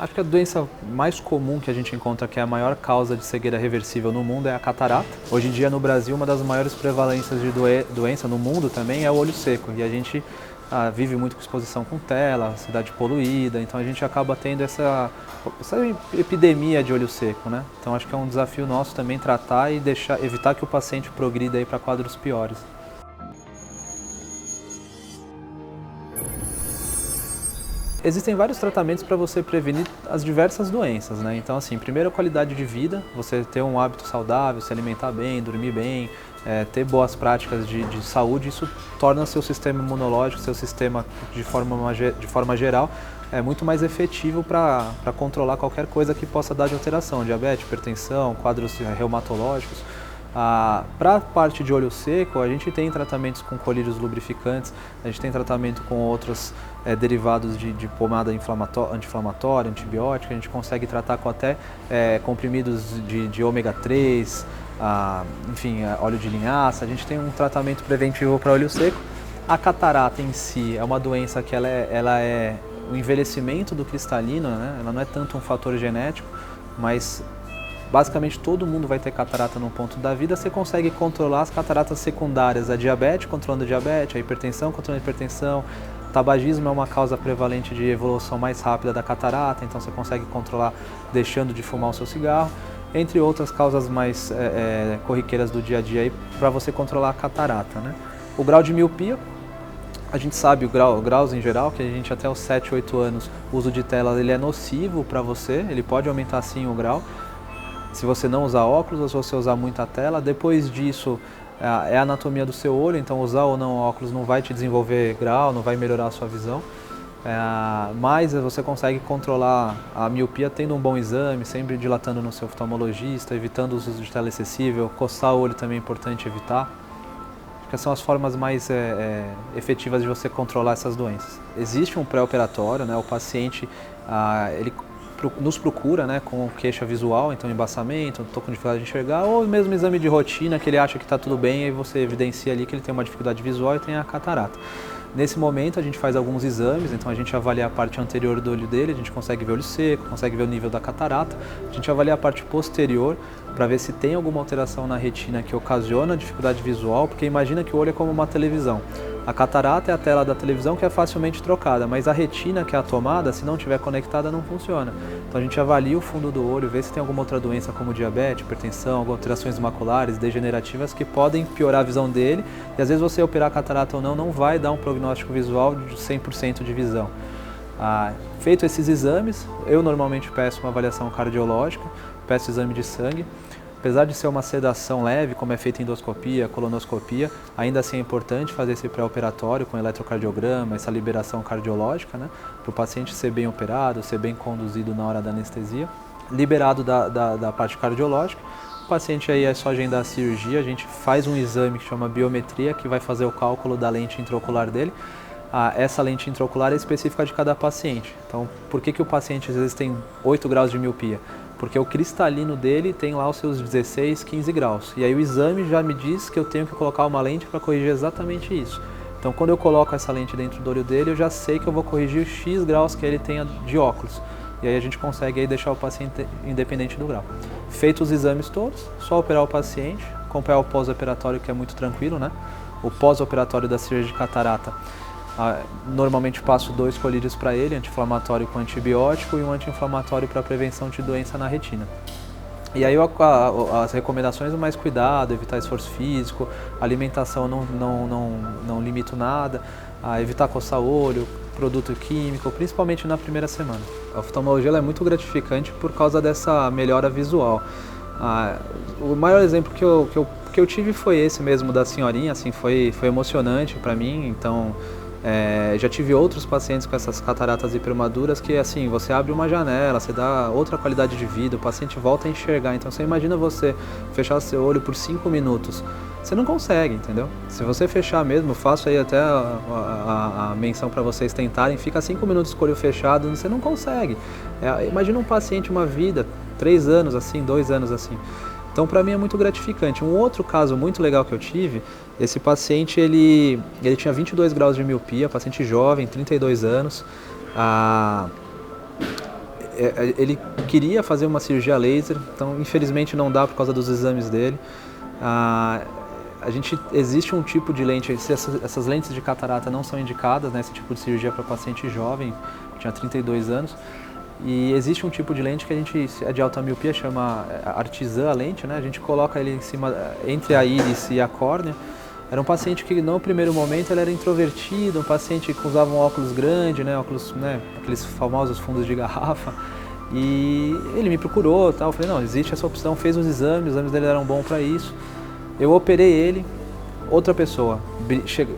Acho que a doença mais comum que a gente encontra, que é a maior causa de cegueira reversível no mundo, é a catarata. Hoje em dia, no Brasil, uma das maiores prevalências de doença no mundo também é o olho seco. E a gente vive muito com exposição com tela, cidade poluída, então a gente acaba tendo essa epidemia de olho seco, né? Então acho que é um desafio nosso também tratar e evitar que o paciente progrida para quadros piores. Existem vários tratamentos para você prevenir as diversas doenças, né? Então, assim, primeiro a qualidade de vida, você ter um hábito saudável, se alimentar bem, dormir bem, ter boas práticas de saúde, isso torna seu sistema imunológico, seu sistema de forma geral, muito mais efetivo para controlar qualquer coisa que possa dar de alteração, diabetes, hipertensão, quadros reumatológicos. Para a parte de olho seco, a gente tem tratamentos com colírios lubrificantes, a gente tem tratamento com outros derivados de pomada anti-inflamatória, antibiótica, a gente consegue tratar com até comprimidos de ômega 3, enfim, óleo de linhaça, a gente tem um tratamento preventivo para olho seco. A catarata em si é uma doença que ela é o envelhecimento do cristalino, né? Ela não é tanto um fator genético, mas basicamente todo mundo vai ter catarata num ponto da vida. Você consegue controlar as cataratas secundárias, a diabetes, controlando a diabetes, a hipertensão, controlando a hipertensão. O tabagismo é uma causa prevalente de evolução mais rápida da catarata, então você consegue controlar deixando de fumar o seu cigarro, entre outras causas mais corriqueiras do dia a dia para você controlar a catarata, né? O grau de miopia, a gente sabe graus em geral, que a gente até os 7, 8 anos, o uso de tela ele é nocivo para você, ele pode aumentar sim o grau, se você não usar óculos ou se você usar muita tela. Depois disso é a anatomia do seu olho, então usar ou não óculos não vai te desenvolver grau, não vai melhorar a sua visão. Mas você consegue controlar a miopia tendo um bom exame, sempre dilatando no seu oftalmologista, evitando o uso de tela excessiva, coçar o olho também é importante evitar. Acho que são as formas mais efetivas de você controlar essas doenças. Existe um pré-operatório, né? O paciente ele nos procura, né, com queixa visual, então embaçamento, estou com dificuldade de enxergar, ou mesmo exame de rotina que ele acha que está tudo bem e você evidencia ali que ele tem uma dificuldade visual e tem a catarata. Nesse momento a gente faz alguns exames, então a gente avalia a parte anterior do olho dele, a gente consegue ver o olho seco, consegue ver o nível da catarata, a gente avalia a parte posterior para ver se tem alguma alteração na retina que ocasiona dificuldade visual, porque imagina que o olho é como uma televisão. A catarata é a tela da televisão que é facilmente trocada, mas a retina, que é a tomada, se não estiver conectada, não funciona. Então a gente avalia o fundo do olho, vê se tem alguma outra doença como diabetes, hipertensão, algumas alterações maculares, degenerativas, que podem piorar a visão dele, e às vezes você operar a catarata ou não vai dar um prognóstico visual de 100% de visão. Feito esses exames, eu normalmente peço uma avaliação cardiológica, peço exame de sangue. Apesar de ser uma sedação leve, como é feita endoscopia, colonoscopia, ainda assim é importante fazer esse pré-operatório com eletrocardiograma, essa liberação cardiológica, né, para o paciente ser bem operado, ser bem conduzido na hora da anestesia. Liberado da parte cardiológica, o paciente aí é só agendar a cirurgia, a gente faz um exame que chama biometria, que vai fazer o cálculo da lente intraocular dele. Essa lente intraocular é específica de cada paciente. Então, por que o paciente às vezes tem 8 graus de miopia? Porque o cristalino dele tem lá os seus 16, 15 graus. E aí o exame já me diz que eu tenho que colocar uma lente para corrigir exatamente isso. Então, quando eu coloco essa lente dentro do olho dele, eu já sei que eu vou corrigir os X graus que ele tenha de óculos. E aí a gente consegue aí deixar o paciente independente do grau. Feitos os exames todos, só operar o paciente, acompanhar o pós-operatório, que é muito tranquilo, né? O pós-operatório da cirurgia de catarata, normalmente passo 2 colírios para ele, anti-inflamatório com antibiótico e um anti-inflamatório para prevenção de doença na retina. E aí as recomendações, mais cuidado, evitar esforço físico, alimentação não limito nada, evitar coçar o olho, produto químico, principalmente na primeira semana. A oftalmologia ela é muito gratificante por causa dessa melhora visual. O maior exemplo que eu tive foi esse mesmo da senhorinha, assim, foi emocionante para mim, então já tive outros pacientes com essas cataratas hipermaduras que, assim, você abre uma janela, você dá outra qualidade de vida, o paciente volta a enxergar. Então você imagina você fechar seu olho por 5 minutos, você não consegue, entendeu? Se você fechar mesmo, eu faço aí até a menção para vocês tentarem, fica 5 minutos com o olho fechado, você não consegue. Imagina um paciente, uma vida, 3 anos assim, 2 anos assim. Então, para mim é muito gratificante. Um outro caso muito legal que eu tive, esse paciente, ele tinha 22 graus de miopia, paciente jovem, 32 anos. ele queria fazer uma cirurgia laser, então infelizmente não dá por causa dos exames dele. Existe um tipo de lente, essas lentes de catarata não são indicadas, né, esse tipo de cirurgia para paciente jovem, tinha 32 anos. E existe um tipo de lente que a gente, é de alta miopia, chama artesã a lente, né? A gente coloca ele em cima, entre a íris e a córnea. Era um paciente que no primeiro momento ele era introvertido, um paciente que usava um óculos grande, né? Óculos, né? Aqueles famosos fundos de garrafa. E ele me procurou, tal. Eu falei, não, existe essa opção, fez os exames dele eram bons para isso. Eu operei ele, outra pessoa,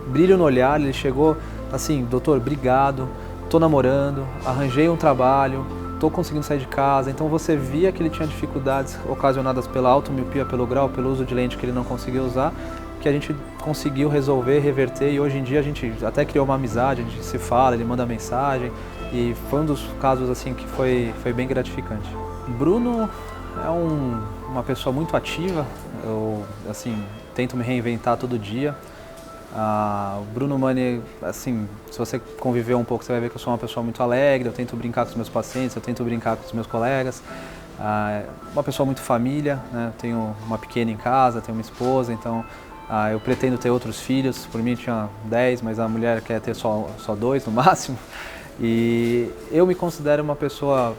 brilho no olhar, ele chegou assim, doutor, obrigado. Estou namorando, arranjei um trabalho, estou conseguindo sair de casa. Então você via que ele tinha dificuldades ocasionadas pela automiopia, pelo grau, pelo uso de lente que ele não conseguia usar, que a gente conseguiu resolver, reverter, e hoje em dia a gente até criou uma amizade, a gente se fala, ele manda mensagem, e foi um dos casos assim que foi bem gratificante. Bruno é uma pessoa muito ativa, eu assim, tento me reinventar todo dia. O Bruno Mani, assim, se você conviver um pouco, você vai ver que eu sou uma pessoa muito alegre, eu tento brincar com os meus pacientes, eu tento brincar com os meus colegas. Uma pessoa muito família, né? Eu tenho uma pequena em casa, tenho uma esposa, então eu pretendo ter outros filhos. Por mim tinha 10, mas a mulher quer ter só 2 no máximo. E eu me considero uma pessoa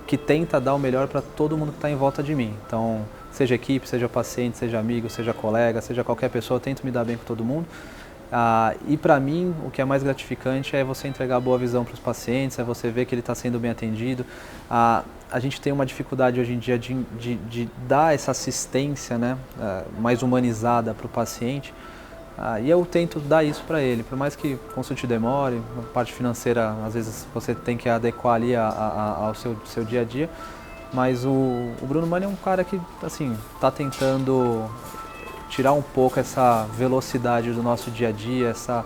que tenta dar o melhor para todo mundo que está em volta de mim. Então, seja equipe, seja paciente, seja amigo, seja colega, seja qualquer pessoa, eu tento me dar bem com todo mundo. E para mim, o que é mais gratificante é você entregar boa visão para os pacientes, é você ver que ele está sendo bem atendido. A gente tem uma dificuldade hoje em dia de dar essa assistência, né, mais humanizada para o paciente. E eu tento dar isso para ele, por mais que consulte demore, a parte financeira às vezes você tem que adequar ali ao seu dia a dia, mas o Bruno Mani é um cara que assim está tentando tirar um pouco essa velocidade do nosso dia a dia, essa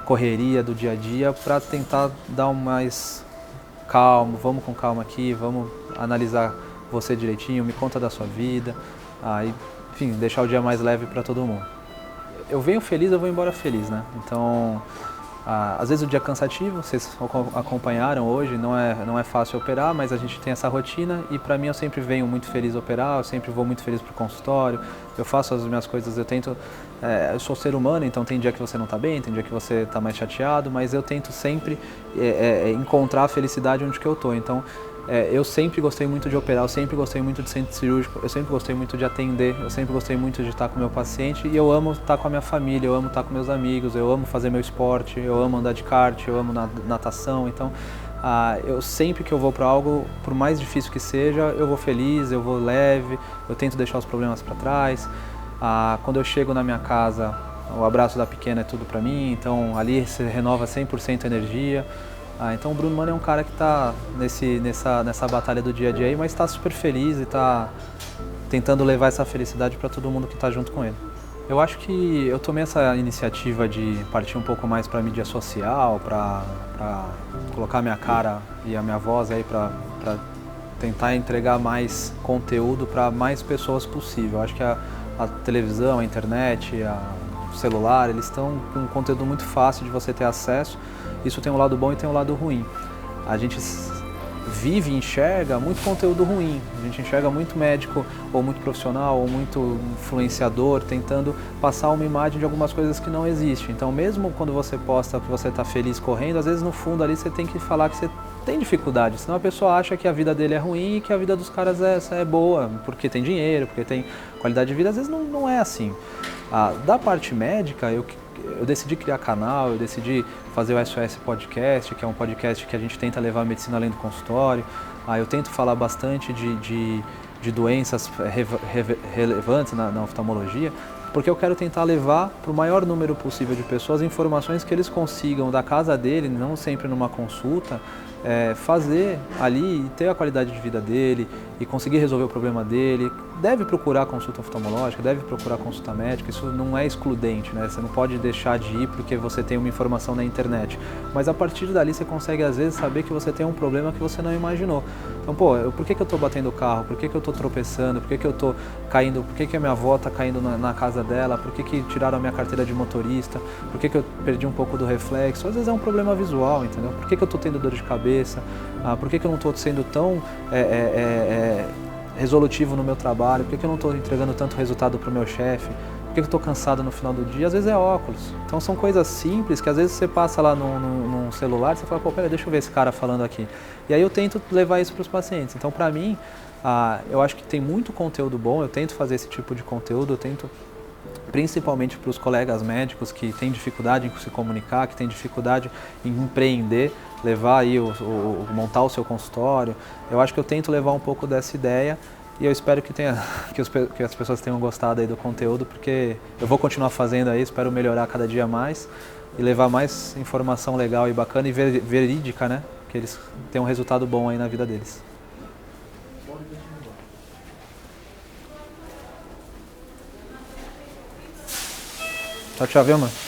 correria do dia a dia, para tentar dar um mais calmo, vamos com calma aqui, vamos analisar você direitinho, me conta da sua vida, enfim, deixar o dia mais leve para todo mundo. Eu venho feliz, eu vou embora feliz, né? Então, às vezes o dia é cansativo, vocês acompanharam hoje, não é fácil operar, mas a gente tem essa rotina e para mim eu sempre venho muito feliz operar, eu sempre vou muito feliz pro consultório, eu faço as minhas coisas, eu sou ser humano, então tem dia que você não está bem, tem dia que você está mais chateado, mas eu tento sempre encontrar a felicidade onde que eu estou. Então, eu sempre gostei muito de operar, eu sempre gostei muito de centro cirúrgico, eu sempre gostei muito de atender, eu sempre gostei muito de estar com o meu paciente e eu amo estar com a minha família, eu amo estar com meus amigos, eu amo fazer meu esporte, eu amo andar de kart, eu amo natação. Então, eu sempre que eu vou para algo, por mais difícil que seja, eu vou feliz, eu vou leve, eu tento deixar os problemas para trás. Quando eu chego na minha casa, o abraço da pequena é tudo para mim, então ali se renova 100% a energia. Então o Bruno Mani é um cara que está nessa batalha do dia a dia aí, mas está super feliz e está tentando levar essa felicidade para todo mundo que está junto com ele. Eu acho que eu tomei essa iniciativa de partir um pouco mais para a mídia social, para colocar minha cara e a minha voz aí para tentar entregar mais conteúdo para mais pessoas possível. Eu acho que a televisão, a internet, o celular, eles estão com um conteúdo muito fácil de você ter acesso. Isso tem um lado bom e tem um lado ruim. A gente vive e enxerga muito conteúdo ruim. A gente enxerga muito médico, ou muito profissional, ou muito influenciador, tentando passar uma imagem de algumas coisas que não existem. Então, mesmo quando você posta que você está feliz correndo, às vezes no fundo ali você tem que falar que você tem dificuldade, senão a pessoa acha que a vida dele é ruim e que a vida dos caras é boa, porque tem dinheiro, porque tem qualidade de vida. Às vezes não é assim. Da parte médica, eu decidi criar canal, eu decidi fazer o SOS Podcast, que é um podcast que a gente tenta levar a medicina além do consultório. Eu tento falar bastante de doenças relevantes na oftalmologia, porque eu quero tentar levar para o maior número possível de pessoas informações que eles consigam da casa dele, não sempre numa consulta, fazer ali e ter a qualidade de vida dele e conseguir resolver o problema dele. Deve procurar consulta oftalmológica, deve procurar consulta médica, isso não é excludente, né? Você não pode deixar de ir porque você tem uma informação na internet, mas a partir dali você consegue às vezes saber que você tem um problema que você não imaginou. Então, por que eu estou batendo o carro? Por que eu estou tropeçando? Por que eu estou caindo? Por que a minha avó está caindo na casa dela? Por que tiraram a minha carteira de motorista? Por que eu perdi um pouco do reflexo? Às vezes é um problema visual, entendeu? Por que eu estou tendo dor de cabeça? cabeça, por que eu não estou sendo tão resolutivo no meu trabalho, por que eu não estou entregando tanto resultado para o meu chefe, por que eu estou cansado no final do dia, às vezes é óculos. Então são coisas simples que às vezes você passa lá num celular e você fala, pô, peraí, deixa eu ver esse cara falando aqui. E aí eu tento levar isso para os pacientes. Então para mim, eu acho que tem muito conteúdo bom, eu tento fazer esse tipo de conteúdo, eu tento principalmente para os colegas médicos que têm dificuldade em se comunicar, que têm dificuldade em empreender, levar aí, montar o seu consultório. Eu acho que eu tento levar um pouco dessa ideia e eu espero que as pessoas tenham gostado aí do conteúdo, porque eu vou continuar fazendo aí, espero melhorar cada dia mais e levar mais informação legal e bacana e verídica, né? Que eles tenham um resultado bom aí na vida deles. Tchau, tchau, viu, mano?